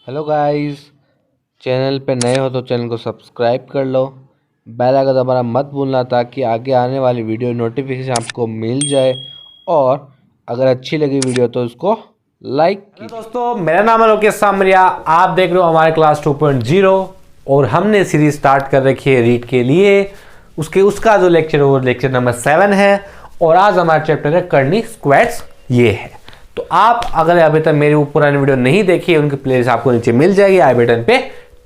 Hello guys, channel पे नए हो तो चैनल को सब्सक्राइब कर लो। बेल आइकन दबाना मत भूलना ताकि आगे आने वाली वीडियो नोटिफिकेशन आपको मिल जाए। और अगर अच्छी लगी वीडियो तो उसको लाइक कीजिए। दोस्तों, मेरा नाम है लोकेश सामरिया। आप देख रहे हो हमारे क्लास 2.0 और हमने सीरीज स्टार्ट कर रखी है रीड के लिए। उसका जो लेक्चर है वो लेक्चर नंबर 7 है और आज हमारा चैप्टर है करनी स्क्वाड्स ये है। तो आप अगर अभी तक मेरी पुरानी वीडियो नहीं देखी है, उनकी प्लेलिस्ट आपको नीचे मिल जाएगी, आई बटन पे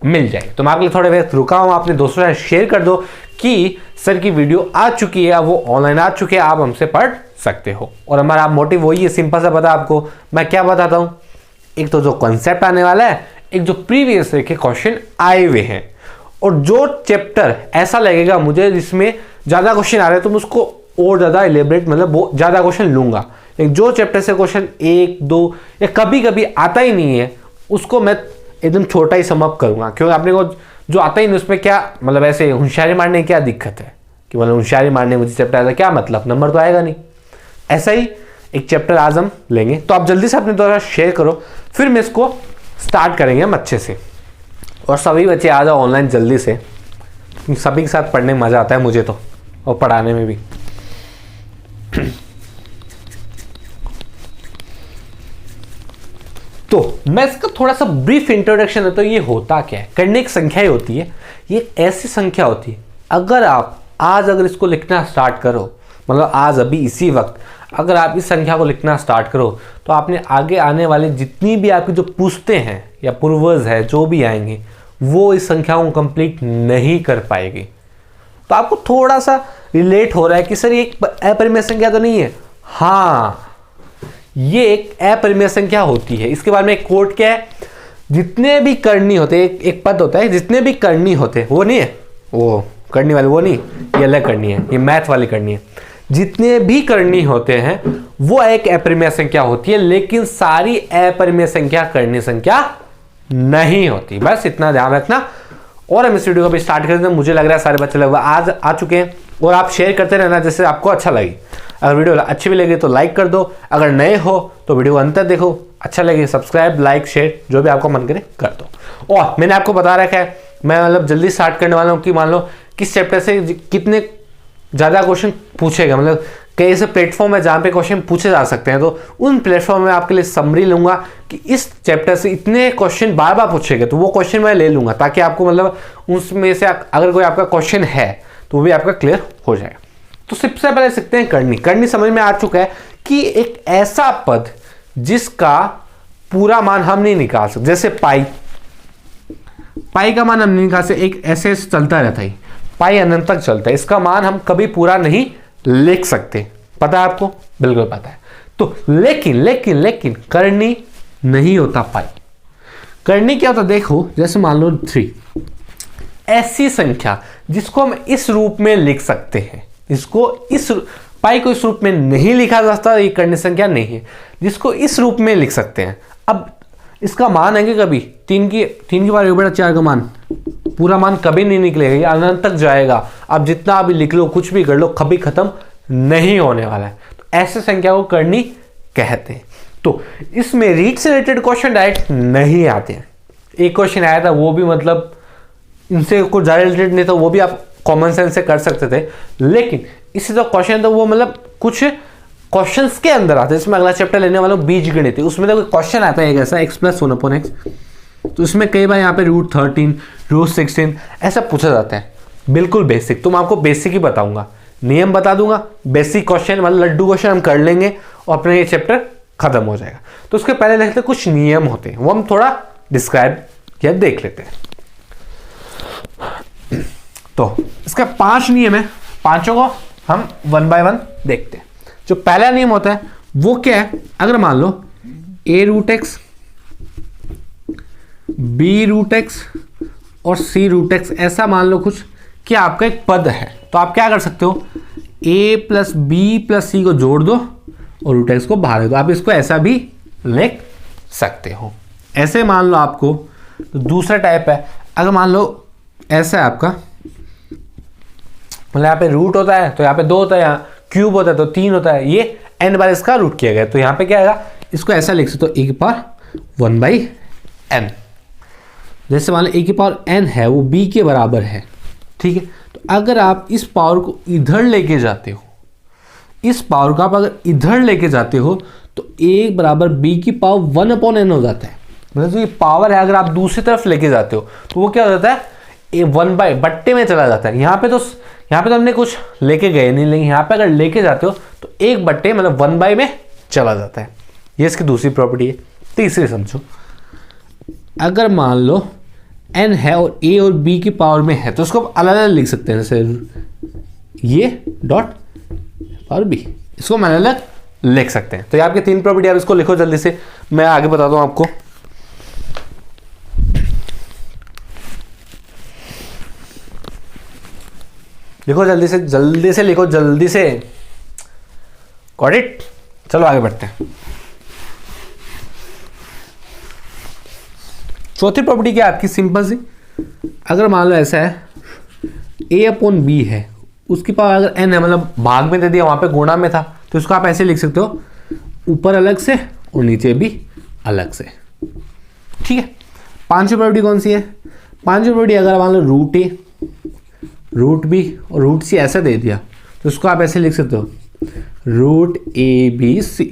मिल जाएगी। तो मैं आपके लिए थोड़े वक्त रुका हूं, अपने दोस्तों से शेयर कर दो कि सर की वीडियो आ चुकी है, वो ऑनलाइन आ चुकी है, आप हमसे पढ़ सकते हो। और हमारा मोटिव वही है, सिंपल सा पता आपको मैं क्या बताता हूं। एक तो जो कॉन्सेप्ट आने वाला है, एक जो प्रीवियस के क्वेश्चन आए हुए हैं, और जो चैप्टर ऐसा लगेगा मुझे जिसमें ज्यादा क्वेश्चन आ रहे हैं तो मैं उसको और ज्यादा इलेबरेट वो ज्यादा क्वेश्चन लूंगा। लेकिन जो चैप्टर से क्वेश्चन 1, 2 या कभी कभी आता ही नहीं है उसको मैं एकदम छोटा ही समअप करूंगा, क्योंकि आपने को जो आता ही नहीं उसमें क्या ऐसे होशियारी मारने की क्या दिक्कत है कि होशियारी मारने मुझे चैप्टर आएगा क्या नंबर तो आएगा नहीं। ऐसा ही एक चैप्टर आज हम लेंगे, तो आप जल्दी से अपने द्वारा शेयर करो, फिर मैं इसको स्टार्ट करेंगे हम अच्छे से। और सभी बच्चे आ जाओ ऑनलाइन जल्दी से, सभी के साथ पढ़ने में मजा आता है मुझे तो, और पढ़ाने में भी। तो मैं इसका थोड़ा सा ब्रीफ इंट्रोडक्शन देता हूं। ये होता क्या है, करने की संख्या ही होती है। ये ऐसी संख्या होती है, अगर आप आज इसको लिखना स्टार्ट करो, आज अभी इसी वक्त अगर आप इस संख्या को लिखना स्टार्ट करो तो आपने आगे आने वाले जितनी भी आपकी जो पूछते हैं या पूर्वज है जो भी आएंगे वो इस संख्या को कंप्लीट नहीं कर पाएगी। तो आपको थोड़ा सा रिलेट हो रहा है कि सर ये एक अपरिमेय संख्या तो नहीं है। हाँ, ये एक अपरिमेय संख्या होती है। इसके बारे में एक कोट क्या है, जितने भी करनी होते, एक पद होता है, जितने भी करनी होते, वो नहीं है, वो करनी वाली वो नहीं, ये अलग करनी है, ये मैथ वाली करनी है। जितने भी करनी होते हैं वो एक अपरिमेय संख्या होती है, लेकिन सारी अपरिमेय संख्या करनी संख्या नहीं होती। बस इतना ध्यान रखना। और हम इस वीडियो को भी स्टार्ट कर देते हैं। मुझे लग रहा है सारे बच्चे लगभग आज आ चुके हैं, और आप शेयर करते रहना जैसे आपको अच्छा लगे। अगर वीडियो अच्छी भी लगी तो लाइक कर दो, अगर नए हो तो वीडियो अंत तक देखो, अच्छा लगे सब्सक्राइब, लाइक, शेयर जो भी आपको मन करे कर दो। और मैंने आपको बता रखा है मैं जल्दी स्टार्ट करने वाला हूँ कि मान लो किस चैप्टर से कितने ज़्यादा क्वेश्चन पूछेगा। कई ऐसे प्लेटफॉर्म है जहाँ पे क्वेश्चन पूछे जा सकते हैं, तो उन प्लेटफॉर्म में आपके लिए समरी लूंगा कि इस चैप्टर से इतने क्वेश्चन बार बार पूछेगा, तो वो क्वेश्चन मैं ले लूंगा ताकि आपको उसमें से अगर कोई आपका क्वेश्चन है तो वो भी आपका क्लियर हो जाएगा। तो सबसे पहले सीखते हैं करनी समझ में आ चुका है कि एक ऐसा पद जिसका पूरा मान हम नहीं निकाल सकते, जैसे पाई का मान हम नहीं निकाल सकते, एक ऐसे चलता रहता है, पाई अनंत तक चलता है, इसका मान हम कभी पूरा नहीं लिख सकते। पता है आपको? बिल्कुल पता है। तो लेकिन करनी नहीं होता पाई। करनी क्या होता देखो, जैसे मान लो 3, ऐसी संख्या जिसको हम इस रूप में लिख सकते हैं, पाई को इस रूप में नहीं लिखा जा सकता, ये करनी संख्या नहीं है, जिसको इस रूप में लिख सकते हैं। अब इसका मान है कि कभी 3 की बार 1/4 का मान, पूरा मान कभी नहीं निकलेगा, ये अनंत तक जाएगा। अब जितना अभी लिख लो, कुछ भी कर लो, कभी खत्म नहीं होने वाला है। तो ऐसे संख्या को करनी कहते हैं। तो इसमें रीड से रिलेटेड क्वेश्चन डायरेक्ट नहीं आते हैं। एक क्वेश्चन आया था, वो भी इनसे कुछ ज्यादा रिलेटेड नहीं था, वो भी आप कॉमन सेंस से कर सकते थे। लेकिन इससे जो क्वेश्चन था वो कुछ क्वेश्चंस के अंदर आते हैं। इसमें अगला चैप्टर लेने वाला हूं बीज गणित, उसमें तो क्वेश्चन आता है एक ऐसा x + 1/x, तो इसमें कई बार यहाँ पे √13, √16 ऐसा पूछा जाता है। बिल्कुल बेसिक, तो मैं आपको बेसिक ही बताऊंगा, नियम बता दूंगा। बेसिक क्वेश्चन लड्डू क्वेश्चन हम कर लेंगे और अपना ये चैप्टर खत्म हो जाएगा। तो उसके पहले देखते हैं कुछ नियम होते हैं, वो हम थोड़ा डिस्क्राइब या देख लेते हैं। तो इसका 5 नियम है, पांचों को हम 1 बाय 1 देखते हैं। जो पहला नियम होता है वो क्या है, अगर मान लो a√x, b√x और c√x ऐसा मान लो कुछ कि आपका एक पद है, तो आप क्या कर सकते हो, a + b + c को जोड़ दो और √x को बाहर दो। आप इसको ऐसा भी लिख सकते हो। ऐसे मान लो आपको। तो दूसरा टाइप है, अगर मान लो ऐसा है आपका, यहाँ पे रूट होता है तो यहाँ पे 2 होता है, यहाँ क्यूब होता है तो 3 होता है, ये n बार इसका रूट किया गया, तो यहाँ पे क्या आएगा, इसको ऐसा लिख सकते हो 1/1/n। जैसे मान लो a की पावर n है वो b के बराबर है, ठीक है। तो अगर आप इस पावर को इधर लेके जाते हो, इस पावर को आप अगर इधर लेके जाते हो तो a बराबर b की पावर 1/n हो जाता है। मतलब जो ये पावर है अगर आप दूसरी तरफ लेके जाते हो तो वो क्या हो जाता है, ए 1 बट्टे में चला जाता है। यहाँ पे तो हमने कुछ लेके गए नहीं, लेकिन यहाँ पे अगर लेके जाते हो तो 1 बट्टे मतलब 1 में चला जाता है। ये इसकी दूसरी प्रॉपर्टी है। तीसरी समझो, अगर मान लो n है और a और b की पावर में है तो उसको अलग अलग लिख सकते हैं, जैसे ये डॉट पावर b, इसको हम अलग अलग लिख सकते हैं। तो ये आपकी 3 प्रॉपर्टी, आप इसको लिखो जल्दी से, मैं आगे बताता हूँ आपको। लिखो जल्दी से लिखो जल्दी से। Got it? चलो आगे बढ़ते हैं। चौथी प्रॉपर्टी क्या है आपकी, सिंपल सी। अगर मान लो ऐसा है a/b है, उसकी पावर अगर n है, मतलब भाग में दे दिया, वहां पे गुणा में था, तो इसको आप ऐसे लिख सकते हो, ऊपर अलग से और नीचे भी अलग से, ठीक है। पांचवी प्रॉपर्टी कौन सी है? पांचवी प्रॉपर्टी अगर मान लो रूट a रूट b और रूट c ऐसा दे दिया तो इसको आप ऐसे लिख सकते हो, रूट a/b/c,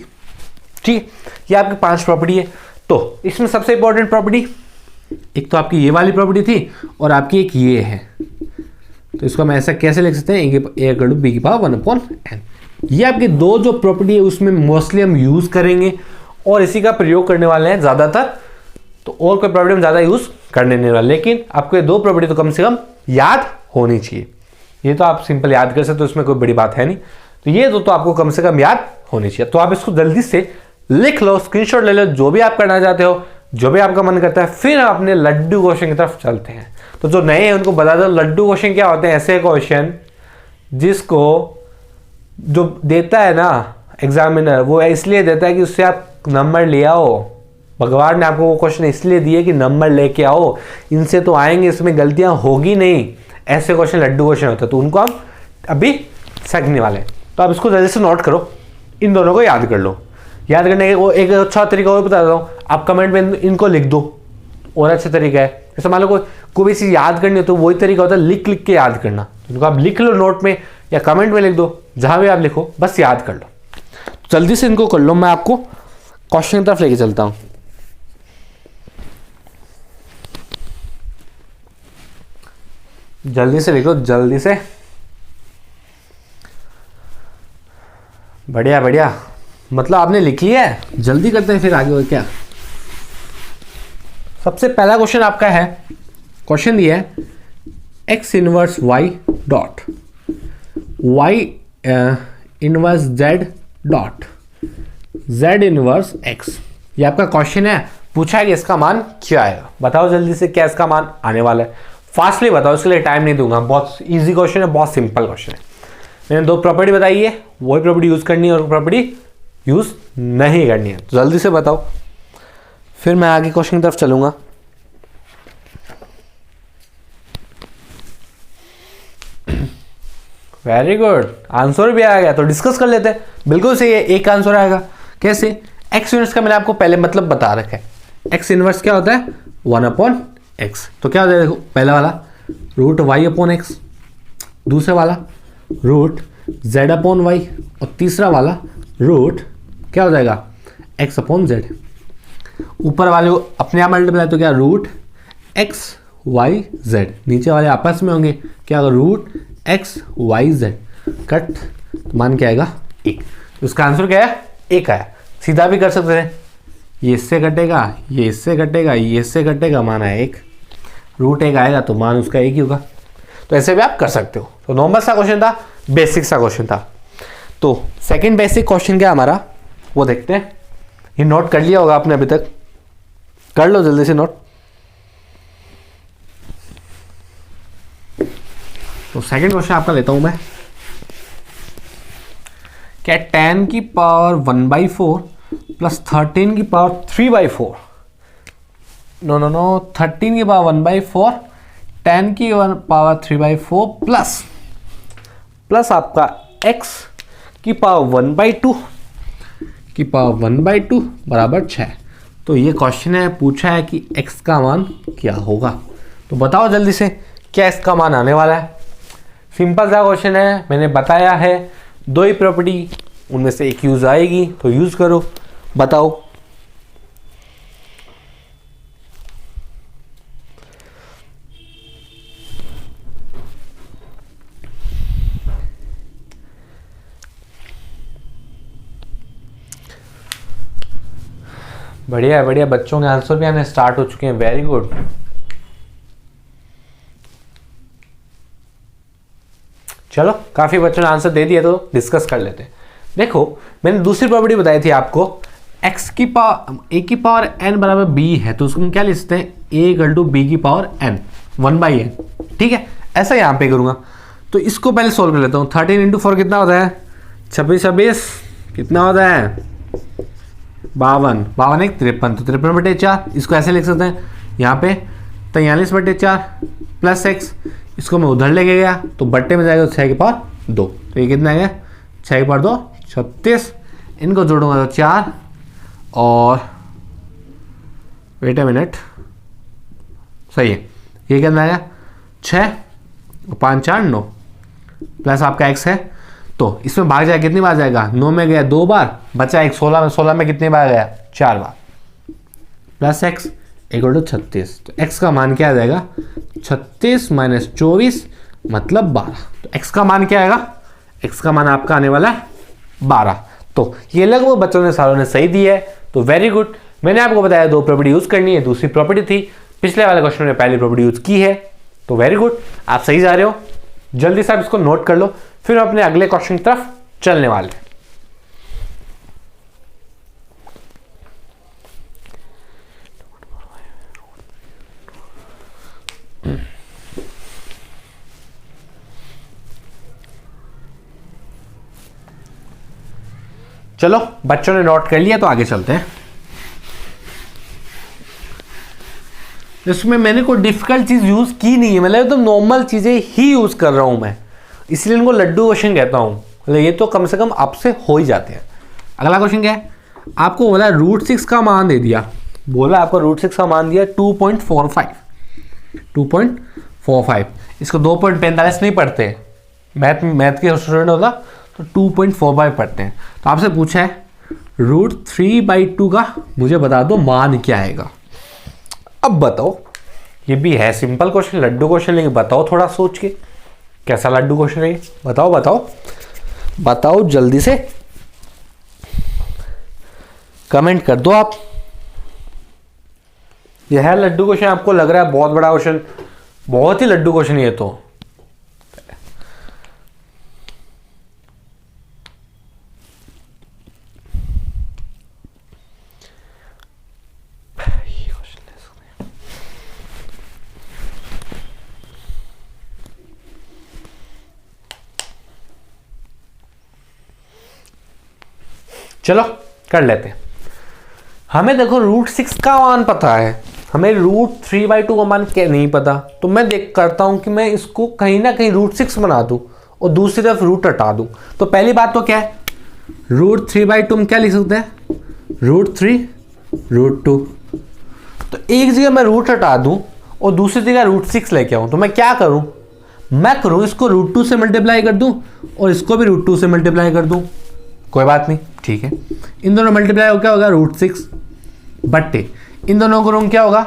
ठीक है। ये आपकी 5 प्रॉपर्टी है। तो इसमें सबसे इंपॉर्टेंट प्रॉपर्टी एक तो आपकी ये वाली प्रॉपर्टी थी और आपकी एक ये है, तो इसको हम ऐसा कैसे लिख सकते हैं, a/b की पावर 1/n। ये आपके 2 जो प्रॉपर्टी है उसमें मोस्टली हम यूज करेंगे और इसी का प्रयोग करने वाले हैं ज़्यादातर, तो और कोई प्रॉपर्टी हम ज़्यादा यूज करने नहीं वाले, लेकिन आपको ये 2 प्रॉपर्टी तो कम से कम याद होनी चाहिए। ये तो आप सिंपल याद कर सकते हो, इसमें कोई बड़ी बात है नहीं। तो ये तो आपको कम से कम याद होनी चाहिए। तो आप इसको जल्दी से लिख लो, स्क्रीनशॉट ले लो, जो भी आप करना चाहते हो, जो भी आपका मन करता है। फिर हम अपने लड्डू क्वेश्चन की तरफ चलते हैं। तो जो नए हैं उनको बता दो लड्डू क्वेश्चन क्या होते हैं। ऐसे क्वेश्चन जिसको जो देता है ना एग्जामिनर, वो इसलिए देता है कि उससे आप नंबर ले आओ। भगवान ने आपको वो क्वेश्चन इसलिए दिए कि नंबर लेके आओ, इनसे तो आएंगे, इसमें गलतियां होगी नहीं। ऐसे क्वेश्चन लड्डू क्वेश्चन होते हैं, तो उनको हम अभी सीखने वाले हैं। तो आप इसको जल्दी से नोट करो, इन दोनों को याद कर लो। याद करने के वो एक अच्छा तरीका और बता देता हूँ, आप कमेंट में इनको लिख दो, और अच्छा तरीका है। जैसे मान लो कोई भी चीज़ याद करनी हो तो वही तरीका होता है लिख के याद करना। इनको आप लिख लो नोट में या कमेंट में लिख दो, जहाँ भी आप लिखो, बस याद कर लो। जल्दी से इनको कर लो, मैं आपको क्वेश्चन की तरफ लेके चलता हूँ। जल्दी से लिखो, जल्दी से। बढ़िया बढ़िया, मतलब आपने लिख लिया है। जल्दी करते हैं फिर आगे और क्या। सबसे पहला क्वेश्चन आपका है, क्वेश्चन दिया है x inverse y dot y inverse z dot z inverse x। ये आपका क्वेश्चन है, पूछा है कि इसका मान क्या आएगा। बताओ जल्दी से क्या इसका मान आने वाला है, फास्टली बताओ, इसके लिए टाइम नहीं दूंगा। बहुत इजी क्वेश्चन है, बहुत सिंपल क्वेश्चन है। मैंने 2 प्रॉपर्टी बताई है, वही प्रॉपर्टी यूज करनी है और प्रॉपर्टी यूज नहीं करनी है। तो जल्दी से बताओ, फिर मैं आगे क्वेश्चन की तरफ चलूंगा। वेरी गुड, आंसर भी आ गया। तो डिस्कस कर लेते हैं। बिल्कुल सही है, एक आंसर आएगा। कैसे? एक्स इनवर्स का मैंने आपको पहले मतलब बता रखा है। एक्स इनवर्स क्या होता है? 1/x। तो क्या हो जाएगा, देखो पहला वाला रूट y/x, दूसरा वाला रूट z/y और तीसरा वाला रूट क्या हो जाएगा, x/z। ऊपर वाले को अपने आप मल्टीप्लाई तो क्या रूट x/y/z, नीचे वाले आपस में होंगे क्या होगा रूट x/y/z। कट, तो मान क्या आएगा 1। उसका आंसर क्या है 1 आया। सीधा भी कर सकते हैं, ये इससे कटेगा, ये इससे कटेगा, ये इससे कटेगा, मान आया 1। रूट 1 आएगा तो मान उसका 1 ही होगा। तो ऐसे भी आप कर सकते हो। तो नॉर्मल सा क्वेश्चन था, बेसिक सा क्वेश्चन था। तो सेकंड बेसिक क्वेश्चन क्या हमारा, वो देखते हैं। ये नोट कर लिया होगा आपने अभी तक, कर लो जल्दी से नोट। तो सेकंड क्वेश्चन आपका लेता हूं मैं। क्या tan की पावर 1/4 प्लस 13 की पावर 3/4, नो 13 की पावर 1/4 tan की पावर 3/4 प्लस आपका x की पावर 1/2 की पावर 1/2 बराबर 6। तो ये क्वेश्चन है, पूछा है कि x का मान क्या होगा। तो बताओ जल्दी से क्या x का मान आने वाला है। सिंपल सा क्वेश्चन है, मैंने बताया है दो ही प्रॉपर्टी, उनमें से एक यूज आएगी तो यूज करो। बताओ। बढ़िया है, बढ़िया। बच्चों के आंसर भी आने स्टार्ट हो चुके हैं, वेरी गुड। चलो, काफी बच्चों ने आंसर दे दिया, तो डिस्कस कर लेते हैं। देखो, मैंने दूसरी प्रॉपर्टी बताई थी आपको, x की पावर a की पावर n बराबर b है, तो उसको हम क्या लिख सकते हैं, a इक्वल टू b की पावर n, 1/n। ठीक है, ऐसा यहाँ पे करूँगा। तो इसको पहले सोल्व कर लेता हूँ। 13 इंटू 4 कितना होता है, 26 कितना होता है, 52, 52 एक 53, तो 53/4। इसको ऐसे लिख सकते हैं यहाँ पे 43/4 प्लस x, इसको मैं उधर लेके गया तो बट्टे में जाएगा 6 की पावर 2, तो ये कितना है 6 की पावर 2, 36। इनको जोड़ूंगा तो 4 और वेट अ मिनट, सही है, ये कितना आएगा 6 और 5 4 9 प्लस आपका x है, तो इसमें भाग जाएगा, कितनी बार जाएगा, 9 में गया 2 बार, बचा एक 16 में, 16 में कितनी बार गया 4 बार, प्लस x इक्वल टू 36। तो x का मान क्या आ जाएगा, 36 माइनस 24 मतलब 12। तो x का मान क्या आएगा, x का मान आपका आने वाला है 12। तो ये लगभग बच्चों ने सारों ने सही दिया है, तो वेरी गुड। मैंने आपको बताया दो प्रॉपर्टी यूज करनी है, दूसरी प्रॉपर्टी थी, पिछले वाले क्वेश्चन में पहली प्रॉपर्टी यूज की है, तो वेरी गुड, आप सही जा रहे हो। जल्दी से आप इसको नोट कर लो, फिर हम अपने अगले क्वेश्चन की तरफ चलने वाले हैं। चलो, बच्चों ने नोट कर लिया तो आगे चलते हैं। इसमें मैंने कोई डिफिकल्ट चीज यूज की नहीं है, मतलब तो नॉर्मल चीजें ही यूज कर रहा हूं मैं, इसलिए इनको लड्डू क्वेश्चन कहता हूं। मतलब ये तो कम से कम आपसे हो ही जाते हैं। अगला क्वेश्चन क्या है, आपको बोला √6 का मान दे दिया, बोला आपको √6 का मान दिया 2.45। इसको 2.45 नहीं पढ़ते, मैथ के स्टूडेंट होता तो 2.45 पढ़ते हैं। तो आपसे पूछा है √3/2 का मुझे बता दो मान क्या आएगा। अब बताओ, ये भी है सिंपल क्वेश्चन, लड्डू क्वेश्चन, लेकिन बताओ थोड़ा सोच के कैसा लड्डू क्वेश्चन है, बताओ बताओ बताओ, जल्दी से कमेंट कर दो आप। यह है लड्डू क्वेश्चन, आपको लग रहा है बहुत बड़ा क्वेश्चन, बहुत ही लड्डू क्वेश्चन ये तो। चलो कर लेते हैं। हमें देखो √6 का मान पता है, हमें √3/2 का मान क्या नहीं पता, तो मैं देख करता हूं कि मैं इसको कहीं ना कहीं √6 बना दूं और दूसरी तरफ रूट हटा दूं। तो पहली बात तो क्या है, √3/2 हम क्या लिख सकते हैं, √3 √2। तो एक जगह मैं रूट हटा दूं और दूसरी जगह √6 लेके आऊं, तो मैं क्या करूं, मैं करूं इसको √2 से मल्टीप्लाई कर दूं और इसको भी √2 से मल्टीप्लाई कर दूं, कोई बात नहीं, ठीक है। इन दोनों मल्टीप्लाई हो क्या होगा √6 बट्टे इन दोनों को क्या होगा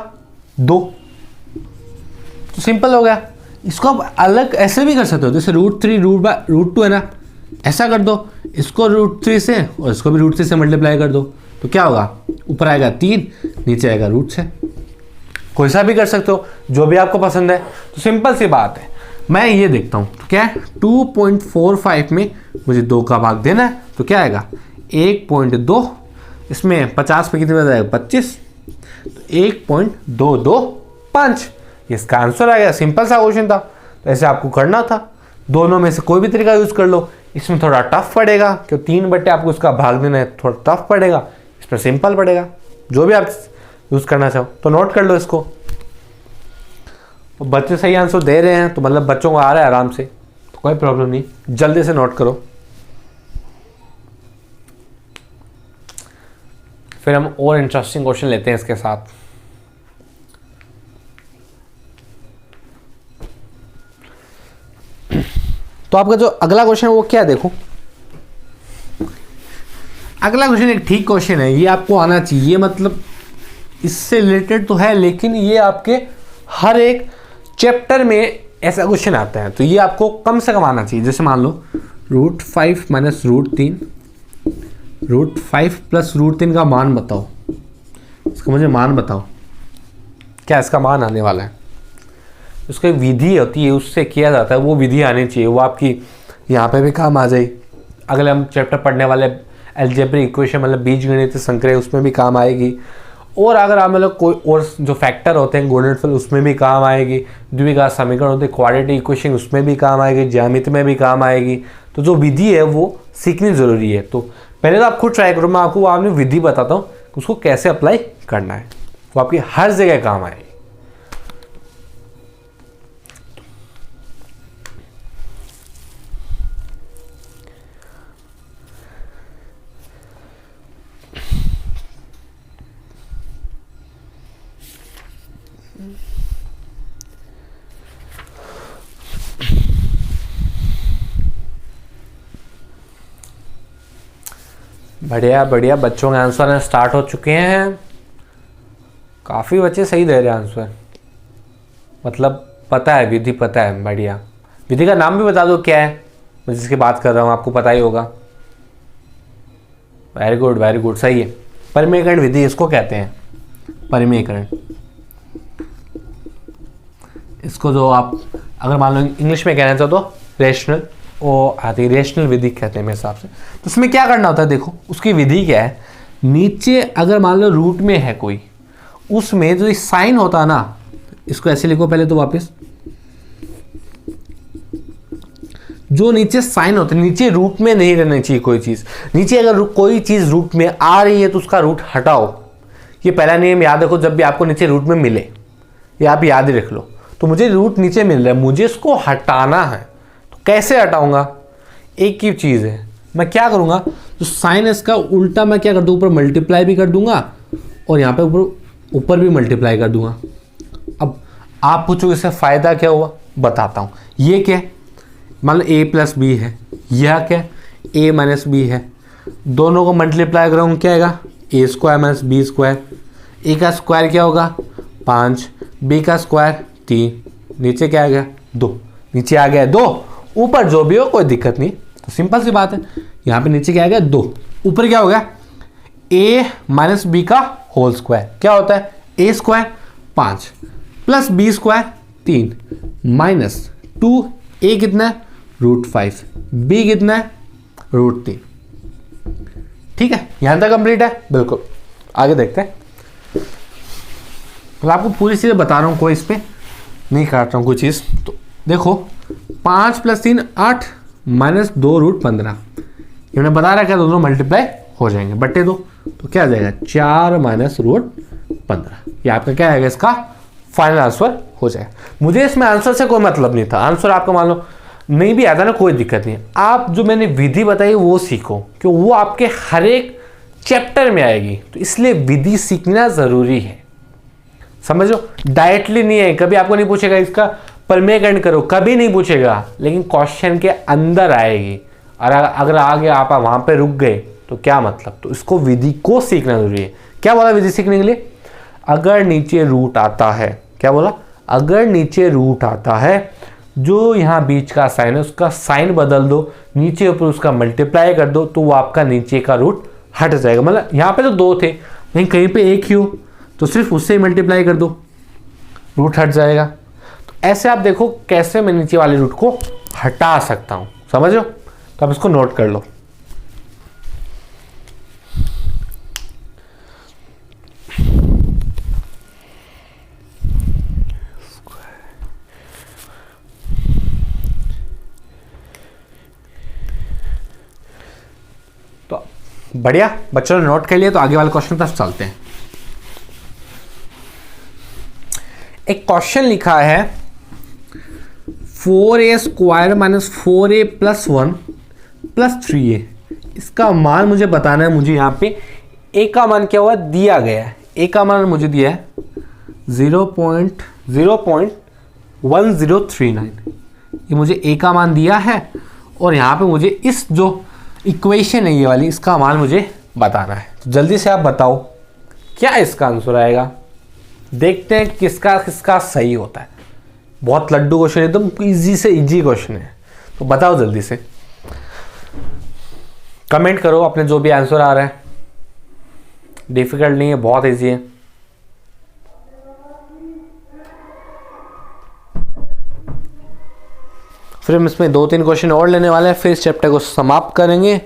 2, तो सिंपल हो गया। इसको आप अलग ऐसे भी कर सकते हो, जैसे √3 √2 है ना, ऐसा कर दो, इसको √3 से और इसको भी √3 से मल्टीप्लाई कर दो, तो क्या होगा, ऊपर आएगा 3, नीचे आएगा √6। कोई सा भी कर सकते हो, जो भी आपको पसंद है। तो सिंपल सी बात है, मैं ये देखता हूँ तो क्या है 2.45 में मुझे 2 का भाग देना है, तो क्या आएगा 1.2, इसमें 50 पे कितने जाएगा 25, तो 1.225, इसका आंसर आ गया। सिंपल सा क्वेश्चन था, तो ऐसे आपको करना था। दोनों में से कोई भी तरीका यूज कर लो, इसमें थोड़ा टफ पड़ेगा क्योंकि 3 बट्टे आपको इसका भाग देना है, थोड़ा टफ पड़ेगा, इसमें सिंपल पड़ेगा। जो भी आप यूज करना चाहो तो नोट कर लो इसको। तो बच्चे सही आंसर दे रहे हैं तो मतलब बच्चों को आ रहा है आराम से, तो कोई प्रॉब्लम नहीं, जल्दी से नोट करो। फिर हम और इंटरेस्टिंग क्वेश्चन लेते हैं इसके साथ। तो आपका जो अगला क्वेश्चन है वो क्या है, देखो अगला क्वेश्चन एक ठीक क्वेश्चन है, ये आपको आना चाहिए, मतलब इससे रिलेटेड तो है लेकिन ये आपके हर एक चैप्टर में ऐसा क्वेश्चन आता है, तो ये आपको कम से कम आना चाहिए। जैसे मान लो √5 माइनस √3, √5 प्लस √3 का मान बताओ, इसका मुझे मान बताओ, क्या इसका मान आने वाला है। उसकी विधि होती है, उससे किया जाता है, वो विधि आनी चाहिए, वो आपकी यहाँ पे भी काम आ जाए। अगले हम चैप्टर पढ़ने वाले अलजेब्रिक इक्वेशन मतलब बीजगणित संक्रिया, उसमें भी काम आएगी। और अगर आप मतलब कोई और जो फैक्टर होते हैं गुणनफल, उसमें भी काम आएगी। द्विघात समीकरण होते हैं क्वाड्रेटिक इक्वेशन, उसमें भी काम आएगी। ज्यामिति में भी काम आएगी। तो जो विधि है वो सीखनी ज़रूरी है। तो पहले तो आप खुद ट्राई करो, मैं आपको आपने विधि बताता हूँ उसको कैसे अप्लाई करना है, वो आपकी हर जगह काम आएगी। बढ़िया बढ़िया, बच्चों के आंसर स्टार्ट हो चुके हैं। काफ़ी बच्चे सही दे रहे हैं आंसर, मतलब पता है, विधि पता है। बढ़िया, विधि का नाम भी बता दो क्या है, मैं जिसकी बात कर रहा हूँ आपको पता ही होगा। वेरी गुड वेरी गुड, सही है। परिमेयकरण विधि इसको कहते हैं, परिमेयकरण। इसको जो आप अगर मान लो इंग्लिश में कहना चाहो तो रेशनल, वो आती रेशनल विधि कहते हैं मेरे हिसाब से। तो उसमें क्या करना होता है, देखो उसकी विधि क्या है। नीचे अगर मान लो रूट में है कोई, उसमें जो साइन होता है ना, इसको ऐसे लिखो पहले तो वापस, जो नीचे साइन होते हैं, नीचे रूट में नहीं रहनी चाहिए कोई चीज। नीचे अगर कोई चीज रूट में आ रही है तो उसका रूट हटाओ। ये पहला नियम याद रखो, जब भी आपको नीचे रूट में मिले, ये आप याद ही रख लो। तो मुझे रूट नीचे मिल रहा है, मुझे इसको हटाना है, तो कैसे हटाऊंगा। एक ही चीज है, मैं क्या करूंगा, तो साइन इसका उल्टा मैं क्या कर दूं, ऊपर मल्टीप्लाई भी कर दूंगा और यहाँ पे ऊपर भी मल्टीप्लाई कर दूंगा। अब आप पूछो इससे फायदा क्या हुआ, बताता हूँ। ये क्या है, मान लो a प्लस बी है, यह क्या है a माइनस बी है, दोनों को मल्टीप्लाई करूँ क्या आएगा, a square minus B square. a का स्क्वायर क्या होगा 5, b का स्क्वायर 3, नीचे क्या आ गया 2, नीचे आ गया 2, ऊपर जो भी हो कोई दिक्कत नहीं। तो सिंपल सी बात है, यहाँ पे नीचे क्या आ गया 2, ऊपर क्या हो गया a माइनस बी का होल स्क्वायर, क्या होता है a square 5 plus B square 3 minus 2, a कितना है √5, b कितना है √3। ठीक है, यहां तक कंप्लीट है। बिल्कुल, आगे देखते हैं। तो आपको पूरी चीज़ें बता रहा हूँ, कोई इस पर नहीं काट रहा हूँ कोई चीज़। तो देखो 5 + 3 8 माइनस 2 √15, ये मैंने बता रहा क्या, दोनों मल्टीप्लाई हो जाएंगे, बट्टे 2, तो क्या आ जाएगा 4 माइनस √15। ये आपका क्या आएगा, इसका फाइनल आंसर हो जाएगा। मुझे इसमें आंसर से कोई मतलब नहीं था, आंसर आपका मान लो नहीं भी आता ना, कोई दिक्कत नहीं। आप जो मैंने विधि बताई वो सीखो, क्यों वो आपके हर एक चैप्टर में आएगी, तो इसलिए विधि सीखना जरूरी है, समझो। डायरेक्टली नहीं है, कभी आपको नहीं पूछेगा इसका परिमेयकरण करो, कभी नहीं पूछेगा, लेकिन क्वेश्चन के अंदर आएगी। और अगर आगे आप वहां पे रुक गए तो क्या मतलब, तो इसको विधि को सीखना जरूरी है। क्या बोला विधि सीखने के लिए, अगर नीचे रूट आता है, क्या बोला, अगर नीचे रूट आता है, जो यहाँ बीच का साइन है उसका साइन बदल दो, नीचे ऊपर उसका मल्टीप्लाई कर दो, तो वो आपका नीचे का रूट हट जाएगा। मतलब यहाँ पे तो 2 थे, लेकिन कहीं पे एक ही हो तो सिर्फ उससे ही मल्टीप्लाई कर दो, रूट हट जाएगा। तो ऐसे आप देखो कैसे मैं नीचे वाले रूट को हटा सकता हूँ, समझ लो। तो आप इसको नोट कर लो। तो बढ़िया, बच्चों ने नोट कर लिया, तो आगे वाले क्वेश्चन पर चलते हैं। एक क्वेश्चन लिखा है 4a² माइनस 4a + 1 + 3a, इसका मान मुझे बताना है। मुझे यहाँ पे ए का मान क्या हुआ, दिया गया है। ए का मान मुझे दिया है 0.1039, ये मुझे ए का मान दिया है और यहाँ पे मुझे इस जो इक्वेशन है ये वाली, इसका मान मुझे बताना है। तो जल्दी से आप बताओ क्या इसका आंसर आएगा। देखते हैं किसका किसका सही होता है। बहुत लड्डू क्वेश्चन है, एकदम इजी से इजी क्वेश्चन है, तो बताओ जल्दी से, कमेंट करो अपने जो भी आंसर आ रहा है। डिफिकल्ट नहीं है, बहुत इजी है। फिर हम इसमें 2-3 क्वेश्चन और लेने वाले हैं, फिर इस चैप्टर को समाप्त करेंगे,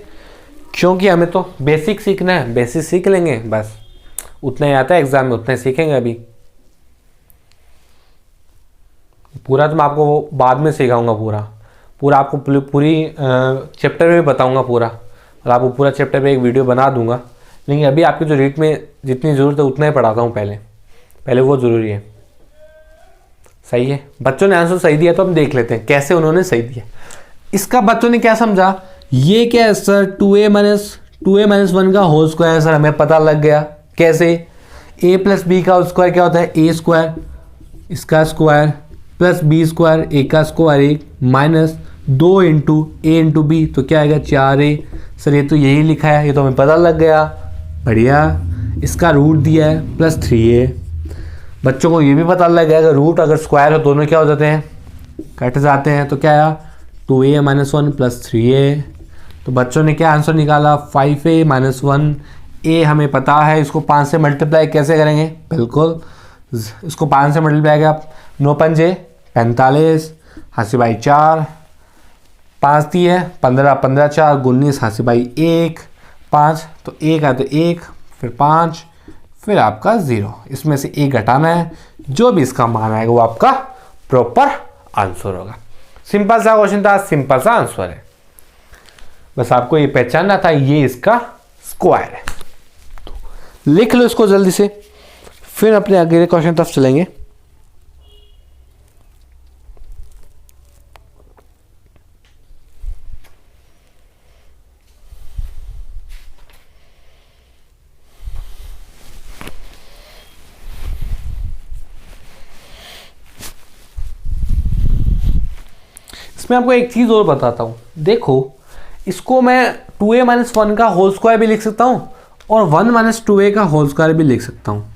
क्योंकि हमें तो बेसिक सीखना है। बेसिक सीख लेंगे बस, उतना ही आता है एग्जाम में, उतना ही सीखेंगे। अभी पूरा तो मैं आपको बाद में सिखाऊंगा, पूरा आपको पूरी चैप्टर में बताऊंगा पूरा, और आपको पूरा चैप्टर पे एक वीडियो बना दूंगा। लेकिन अभी आपकी जो रीड में जितनी ज़रूरत है उतना ही पढ़ाता हूँ, पहले वो ज़रूरी है। सही है, बच्चों ने आंसर सही दिया तो हम देख लेते हैं कैसे उन्होंने सही दिया। इसका बच्चों ने क्या समझा, ये क्या है सर, 2a - 1 का होल स्क्वायर है सर, हमें पता लग गया। कैसे, a + b का स्क्वायर क्या होता है, a², इसका स्क्वायर प्लस b², a का स्क्वायर 1 माइनस 2 × a × b, तो क्या आएगा 4a। सर ये तो यही लिखा है, ये तो हमें पता लग गया, बढ़िया। इसका रूट दिया है प्लस 3a। बच्चों को ये भी पता लग गया, अगर रूट अगर स्क्वायर हो दोनों क्या हो जाते हैं, कट जाते हैं। तो क्या आया 2a - 1 प्लस 3a। तो बच्चों ने क्या आंसर निकाला, 5a - 1। a हमें पता है, इसको 5 से मल्टीप्लाई कैसे करेंगे, बिल्कुल इसको 5 से मल्टीप्लाई किया, 9 × 5 = 45, हाँसी बाई 4, 5 दिए 15, 15 4 19, हाँसी बाई 1 5, तो 1 है तो 1, फिर 5, फिर आपका 0। इसमें से 1 घटाना है, जो भी इसका मान आएगा वो आपका प्रॉपर आंसर होगा। सिंपल सा क्वेश्चन था, सिंपल सा आंसर है, बस आपको ये पहचानना था, ये इसका स्क्वायर है। तो लिख लो इसको जल्दी से, फिर अपने अगले क्वेश्चन तरफ चलेंगे। इसमें आपको एक चीज़ और बताता हूँ, देखो इसको मैं 2a - 1 का होल स्क्वायर भी लिख सकता हूँ और 1 - 2a का होल स्क्वायर भी लिख सकता हूँ,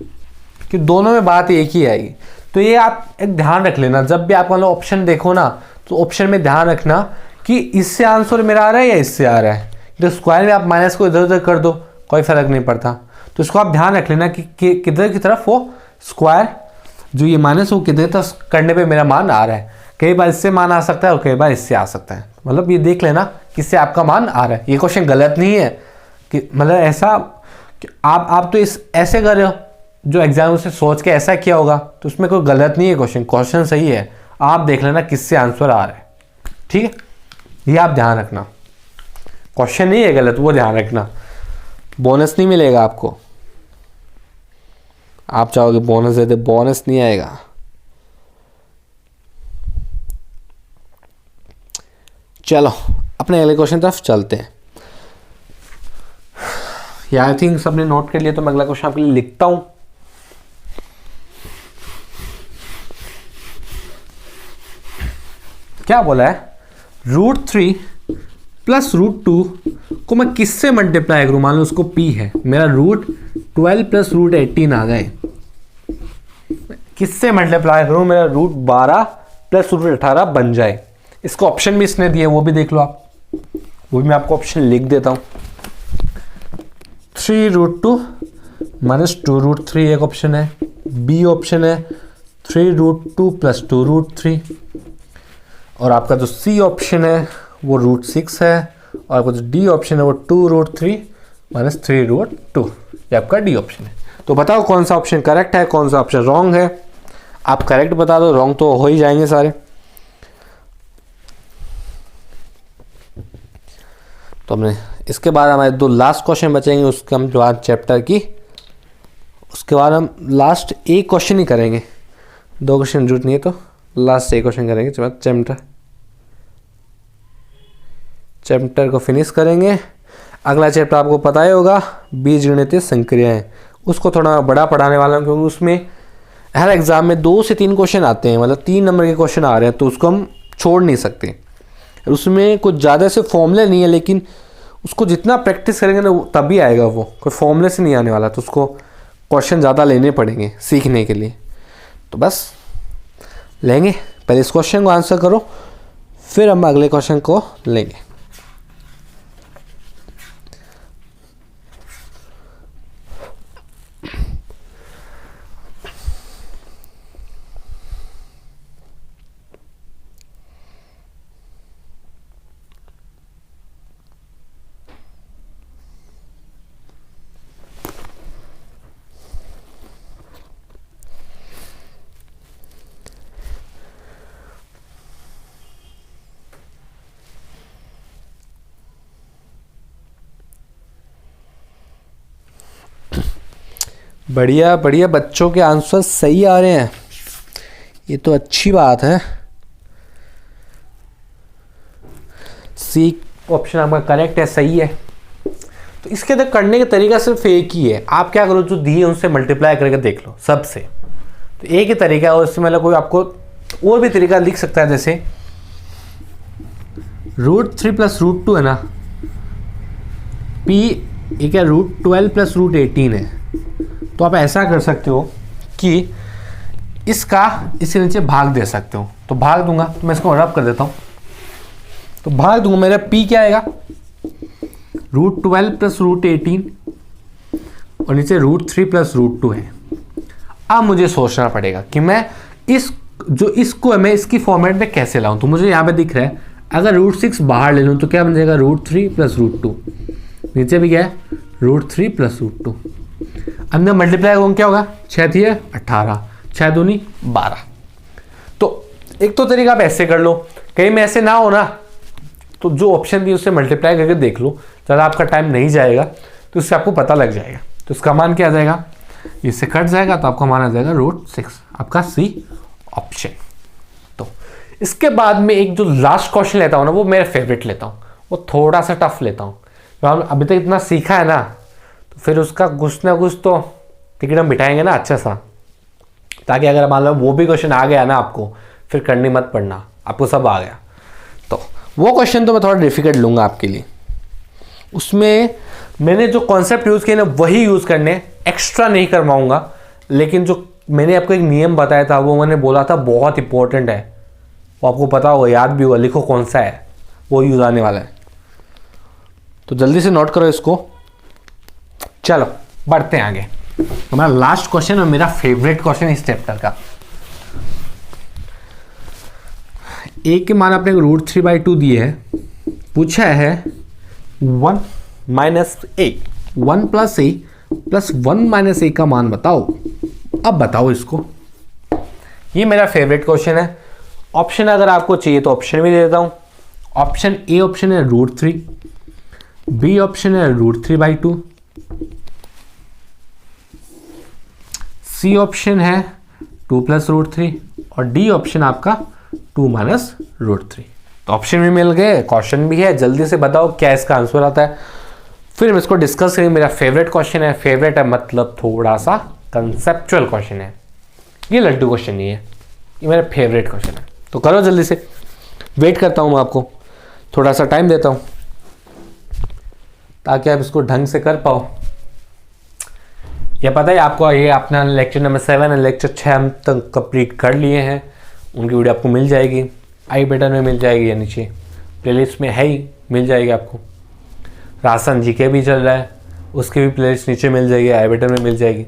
कि दोनों में बात एक ही आएगी। तो ये आप एक ध्यान रख लेना, जब भी आप मतलब ऑप्शन देखो ना, तो ऑप्शन में ध्यान रखना कि इससे आंसर मेरा आ रहा है या इससे आ रहा है। तो स्क्वायर में आप माइनस को इधर उधर कर दो, कोई फर्क नहीं पड़ता। तो इसको आप ध्यान रख लेना कि किधर की तरफ वो स्क्वायर जो ये माइनस, वो किधर तरफ करने पर मेरा मान आ रहा है। कई बार इससे मान आ सकता है और कई बार इससे आ सकता है, मतलब ये देख लेना किससे आपका मान आ रहा है। ये क्वेश्चन गलत नहीं है कि मतलब ऐसा कि आप तो इस ऐसे कर रहे हो, जो एग्जाम से सोच के ऐसा किया होगा, तो उसमें कोई गलत नहीं है। क्वेश्चन सही है, आप देख लेना किससे आंसर आ रहा है, ठीक है। ये आप ध्यान रखना, क्वेश्चन नहीं है गलत, वो ध्यान रखना। बोनस नहीं मिलेगा आपको, आप चाहोगे बोनस दे दे, बोनस नहीं आएगा। चलो अपने अगले क्वेश्चन तरफ चलते हैं। या आई थिंक सबने नोट कर लिया, तो मैं अगला क्वेश्चन आपके लिए लिखता हूं। क्या बोला है, √3 + √2 को मैं किससे मल्टीप्लाई करूं। मान लो उसको p है, मेरा √12 + √18 आ गए, किससे मल्टीप्लाई करूं, मेरा √12 + √18 बन जाए। इसको ऑप्शन भी इसने दिए, वो भी देख लो आप, वो भी मैं आपको ऑप्शन लिख देता हूं। 3√2 - 2√3 एक ऑप्शन है, बी ऑप्शन है 3√2 + 2√3, और आपका जो सी ऑप्शन है वो √6 है, और आपका जो डी ऑप्शन है वो 2√3 - 3√2, ये आपका डी ऑप्शन है। तो बताओ कौन सा ऑप्शन करेक्ट है, कौन सा ऑप्शन रॉन्ग है। आप करेक्ट बता दो, रॉन्ग तो हो ही जाएंगे सारे। तो हमने इसके बाद हमारे 2 लास्ट क्वेश्चन बचेंगे, उसके हम बाद चैप्टर की, उसके बाद हम लास्ट एक क्वेश्चन ही करेंगे, 2 क्वेश्चन जरूरत नहीं है, तो लास्ट एक क्वेश्चन करेंगे, उसके बाद चैप्टर को फिनिश करेंगे। अगला चैप्टर आपको पता ही होगा, बीजगणितीय संक्रियाएं। उसको थोड़ा बड़ा पढ़ाने वाला हूँ क्योंकि उसमें हर एग्ज़ाम में 2 से 3 क्वेश्चन आते हैं, मतलब 3 नंबर के क्वेश्चन आ रहे हैं, तो उसको हम छोड़ नहीं सकते। उसमें कुछ ज़्यादा से फॉर्मूले नहीं है, लेकिन उसको जितना प्रैक्टिस करेंगे ना तभी आएगा वो, कोई फॉर्मूले से नहीं आने वाला। तो उसको क्वेश्चन ज़्यादा लेने पड़ेंगे सीखने के लिए। तो बस लेंगे, पहले इस क्वेश्चन को आंसर करो, फिर हम अगले क्वेश्चन को लेंगे। बढ़िया बढ़िया, बच्चों के आंसर सही आ रहे हैं, ये तो अच्छी बात है। सी ऑप्शन आपका करेक्ट है, सही है। तो इसके अंदर करने का तरीका सिर्फ एक ही है, आप क्या करो, जो दिए उनसे मल्टीप्लाई करके देख लो सबसे। तो एक ही तरीका है, और इसमें मतलब कोई आपको और भी तरीका लिख सकता है, जैसे √3 + √2 है ना, p एक है √12 + √18 है। तो आप ऐसा कर सकते हो कि इसका इसके नीचे भाग दे सकते हो। तो भाग दूंगा, तो मैं इसको रब कर देता हूँ। तो भाग दूंगा, मेरा p क्या आएगा, √12 + √18 और नीचे √3 + √2 है। अब मुझे सोचना पड़ेगा कि मैं इसको मैं इसकी फॉर्मेट में कैसे लाऊं। तो मुझे यहाँ पे दिख रहा है, अगर √6 बाहर ले लूँ तो क्या बन जाएगा, √3 + √2, नीचे भी क्या है, √3 + √2। अंदर मल्टीप्लाई होगा क्या होगा, 6 × 3 = 18, 6 × 2 = 12। तो एक तो तरीका आप ऐसे कर लो, कहीं में ऐसे ना हो ना, तो जो ऑप्शन दिए उससे मल्टीप्लाई करके देख लो, ज़्यादा आपका टाइम नहीं जाएगा, तो इससे आपको पता लग जाएगा। तो इसका मान क्या आ जाएगा, इससे कट जाएगा, तो आपका मान आ जाएगा √6, आपका सी ऑप्शन। तो इसके बाद में एक जो लास्ट क्वेश्चन लेता हूँ ना, वो मेरा फेवरेट लेता हूँ, वो थोड़ा सा टफ लेता हूँ। तो हम अभी तक इतना सीखा है ना, तो फिर उसका कुछ ना कुछ तो टिकट हम बिठाएंगे ना अच्छा सा, ताकि अगर मान लो वो भी क्वेश्चन आ गया ना आपको, फिर करनी मत पड़ना, आपको सब आ गया। तो वो क्वेश्चन तो मैं थोड़ा डिफिकल्ट लूँगा आपके लिए। उसमें मैंने जो कॉन्सेप्ट यूज़ किए ना वही यूज़ करने, एक्स्ट्रा नहीं करवाऊँगा। लेकिन जो मैंने आपको एक नियम बताया था, वो मैंने बोला था बहुत इंपॉर्टेंट है, वो आपको पता होगा, याद भी होगा, लिखो कौन सा है, वो यूज़ आने वाला है। तो जल्दी से नोट करो इसको। चलो बढ़ते हैं आगे। हमारा लास्ट क्वेश्चन और मेरा फेवरेट क्वेश्चन इस चैप्टर का। ए के मान आपने √3/2 दिए है, पूछा है 1 - a 1 + a + 1 - a का मान बताओ। अब बताओ इसको, ये मेरा फेवरेट क्वेश्चन है। ऑप्शन अगर आपको चाहिए तो ऑप्शन भी दे देता हूं। ऑप्शन ए ऑप्शन है √3, बी ऑप्शन है √3/2, सी ऑप्शन है 2 + √3 और डी ऑप्शन आपका 2 - √3। तो ऑप्शन भी मिल गए, क्वेश्चन भी है, जल्दी से बताओ क्या इसका आंसर आता है, फिर हम इसको डिस्कस करेंगे। मेरा फेवरेट क्वेश्चन है, फेवरेट है मतलब थोड़ा सा कंसेप्चुअल क्वेश्चन है, ये लड्डू क्वेश्चन नहीं है, ये मेरा फेवरेट क्वेश्चन है। तो करो जल्दी से, वेट करता हूँ मैं, आपको थोड़ा सा टाइम देता हूँ ताकि आप इसको ढंग से कर पाओ। ये पता है आपको, ये अपना लेक्चर नंबर 7 और लेक्चर 6 हम तक कंप्लीट कर लिए हैं, उनकी वीडियो आपको मिल जाएगी, आई बटन में मिल जाएगी या नीचे प्लेलिस्ट में है ही, मिल जाएगी आपको। राशन जीके भी चल रहा है, उसकी भी प्लेलिस्ट नीचे मिल जाएगी, आई बटन में मिल जाएगी,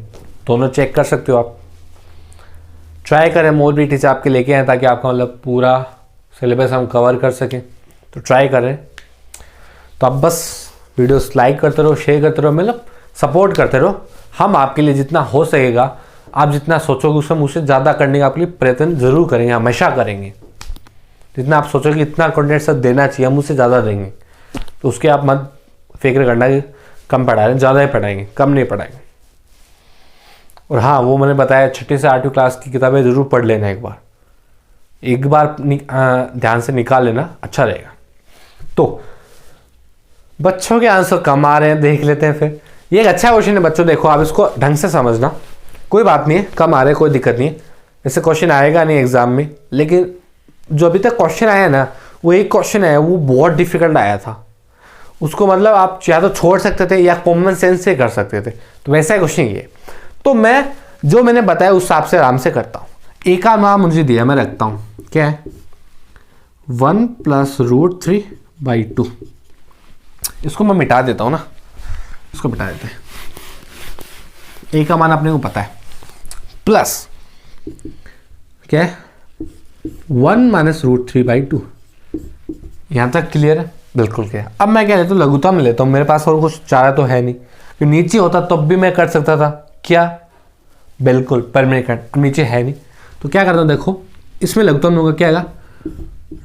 दोनों चेक कर सकते हो आप। ट्राई करें मोर भी टीचर आपके लेके आए, ताकि आपका मतलब पूरा सिलेबस हम कवर कर सकें, तो ट्राई करें। तो आप बस वीडियोस लाइक करते रहो, शेयर करते रहो, मतलब सपोर्ट करते रहो। हम आपके लिए जितना हो सकेगा, आप जितना सोचोगे उससे ज़्यादा करने का आपके लिए प्रयत्न जरूर करेंगे, हमेशा करेंगे। जितना आप सोचोगे इतना कंटेंट सब देना चाहिए, हम उससे ज़्यादा देंगे। तो उसके आप मत फिक्र करना कि कम पढ़ा रहे हैं, ज़्यादा ही पढ़ाएंगे, कम नहीं पढ़ाएंगे। और हाँ, वो मैंने बताया 6ठी से 8वीं क्लास की किताबें ज़रूर पढ़ लेना, एक बार ध्यान से निकाल लेना, अच्छा रहेगा। तो बच्चों के आंसर कम आ रहे हैं, देख लेते हैं फिर। ये एक अच्छा क्वेश्चन है बच्चों, देखो आप इसको ढंग से समझना। कोई बात नहीं है, कम आ रहे, कोई दिक्कत नहीं है, ऐसे क्वेश्चन आएगा नहीं एग्जाम में। लेकिन जो अभी तक क्वेश्चन आया ना, वो एक क्वेश्चन है वो बहुत डिफिकल्ट आया था, उसको मतलब आप या तो छोड़ सकते थे या कॉमन सेंस से कर सकते थे। तो वैसा क्वेश्चन ये, तो मैं जो मैंने बताया उस हिसाब से आराम से करता हूँ। ए का नाम मुझे दिया, मैं रखता हूँ, क्या है 1 + √3/2। इसको मैं मिटा देता हूँ ना, इसको मिटा देते हैं। ए का मान अपने को पता है, प्लस क्या है 1 - √3/2। यहां तक क्लियर है? बिल्कुल क्लियर। अब मैं क्या लेता हूँ, लघुत्तम लेता हूँ, मेरे पास और कुछ चारा तो है नहीं। तो नीचे होता तब भी मैं कर सकता था, क्या बिल्कुल परमानेंट, नीचे है नहीं। तो क्या करता हूँ, देखो इसमें लघुत्तम होगा, क्या आएगा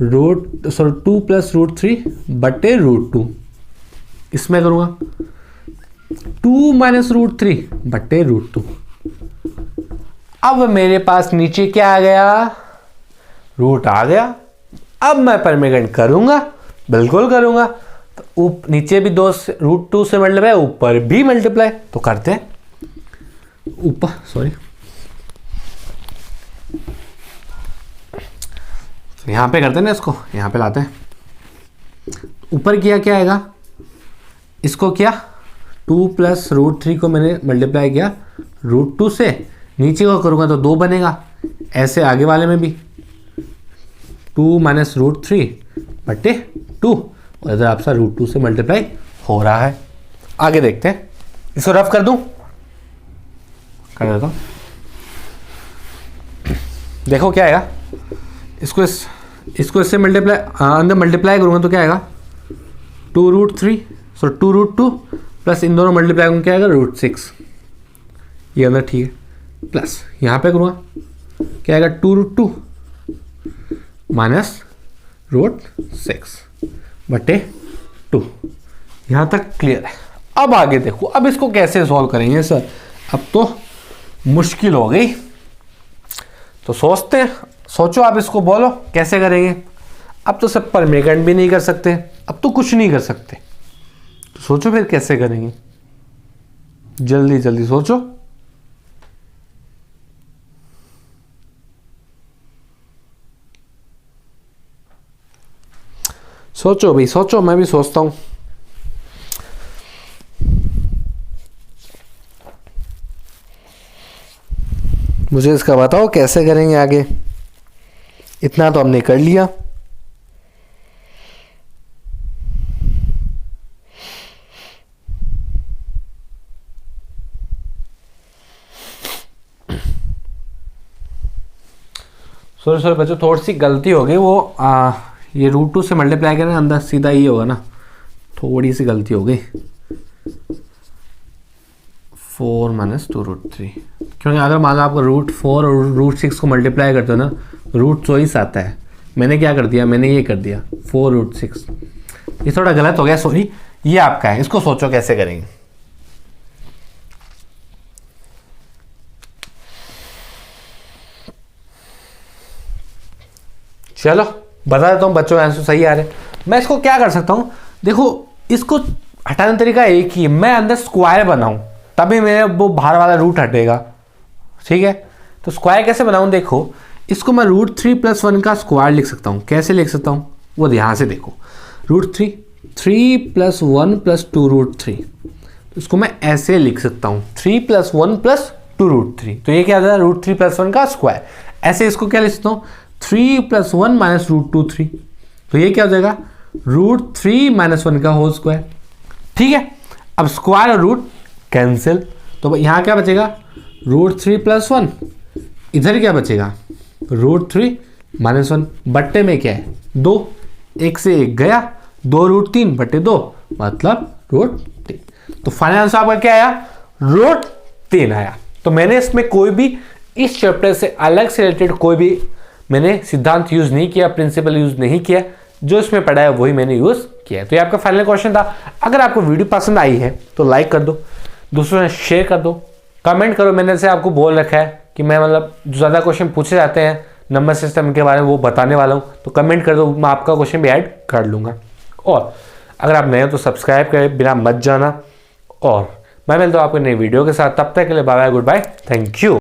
2 + √3/√2। इसमें करूँगा 2 - √3/√2। अब मेरे पास नीचे क्या आ गया, रूट आ गया। अब मैं परमेगेंट करूंगा, बिल्कुल करूंगा। तो नीचे भी √2 से मल्टीप्लाई, ऊपर भी मल्टीप्लाई, तो करते हैं ऊपर, सॉरी तो यहां पे करते हैं ना, इसको यहां पे लाते हैं। ऊपर किया क्या आएगा, इसको किया 2 + √3 को मैंने मल्टीप्लाई किया √2 से, नीचे को करूंगा तो 2 बनेगा। ऐसे आगे वाले में भी 2 - √3/2, और इधर आपका √2 से मल्टीप्लाई हो रहा है। आगे देखते हैं, इसको रफ कर दूं, कर देता हूं। देखो क्या आएगा, इसको इससे मल्टीप्लाई, अंदर मल्टीप्लाई करूंगा तो क्या आएगा 2√2 प्लस इन दोनों मल्टीप्लाई करूंगा, क्या आएगा √6। ये अंदर ठीक है, प्लस यहाँ पे करूँगा क्या आएगा 2√2 - √6/2। यहाँ तक क्लियर है। अब आगे देखो, अब इसको कैसे सॉल्व करेंगे सर, अब तो मुश्किल हो गई। तो सोचते हैं, सोचो आप, इसको बोलो कैसे करेंगे। अब तो सब परमेगेंट भी नहीं कर सकते, अब तो कुछ नहीं कर सकते, तो सोचो फिर कैसे करेंगे, जल्दी जल्दी सोचो। सोचो भाई सोचो, मैं भी सोचता हूं। मुझे इसका बताओ कैसे करेंगे आगे। इतना तो हमने कर लिया, सॉरी बच्चों, थोड़ी सी गलती हो गई। वो ये √2 से मल्टीप्लाई करें अंदर सीधा ये होगा ना, थोड़ी सी गलती हो गई। 4 - 2√3, क्योंकि अगर मान लो आपको √4 और √6 को मल्टीप्लाई करते हो ना, √24 आता है। मैंने क्या कर दिया, मैंने ये कर दिया 4√6। ये थोड़ा गलत हो गया, सॉरी। ये आपका है, इसको सोचो कैसे करेंगे। चलो बता देता हूँ बच्चों, आंसर सही आ रहे। मैं इसको क्या कर सकता हूँ, देखो इसको हटाने का तरीका एक ही है, मैं अंदर स्क्वायर बनाऊं, तभी मेरे वो बाहर वाला रूट हटेगा, ठीक है। तो स्क्वायर कैसे बनाऊं, देखो इसको मैं √3 + 1 का स्क्वायर लिख सकता हूँ। कैसे लिख सकता हूँ वो यहाँ से देखो, √3 3 + 1 + 2√3, इसको मैं ऐसे लिख सकता हूँ 3 + 1 + 2√3। तो ये क्या आ जाएगा √3 + 1 का स्क्वायर। ऐसे इसको क्या लिख सकता हूँ 3 + 1 - √2 3। तो ये क्या हो जाएगा √3 - 1 का होल स्क्वायर, ठीक है। अब स्क्वायर और रूट कैंसिल, तो यहाँ क्या बचेगा √3 + 1, इधर क्या बचेगा √3 - 1, बट्टे में क्या है 2, 1 से 1 गया, 2√3/2 मतलब √3। तो फाइनल आंसर आपका क्या आया √3 आया। तो मैंने इसमें कोई भी इस चैप्टर से अलग से रिलेटेड कोई भी मैंने सिद्धांत यूज नहीं किया, प्रिंसिपल यूज नहीं किया, जो इसमें पढ़ा है वही मैंने यूज किया। तो ये आपका फाइनल क्वेश्चन था। अगर आपको वीडियो पसंद आई है तो लाइक कर दो, दूसरों ने शेयर कर दो, कमेंट करो। मैंने से आपको बोल रखा है कि मैं मतलब जो ज़्यादा क्वेश्चन पूछे जाते हैं नंबर सिस्टम के बारे में वो बताने वाला हूँ, तो कमेंट कर दो, मैं आपका क्वेश्चन भी ऐड कर लूँगा। और अगर आप नए हो तो सब्सक्राइब करें, बिना मत जाना। और मैं मिलता हूँ आपको नई वीडियो के साथ, तब तक के लिए bye bye, goodbye, thank you.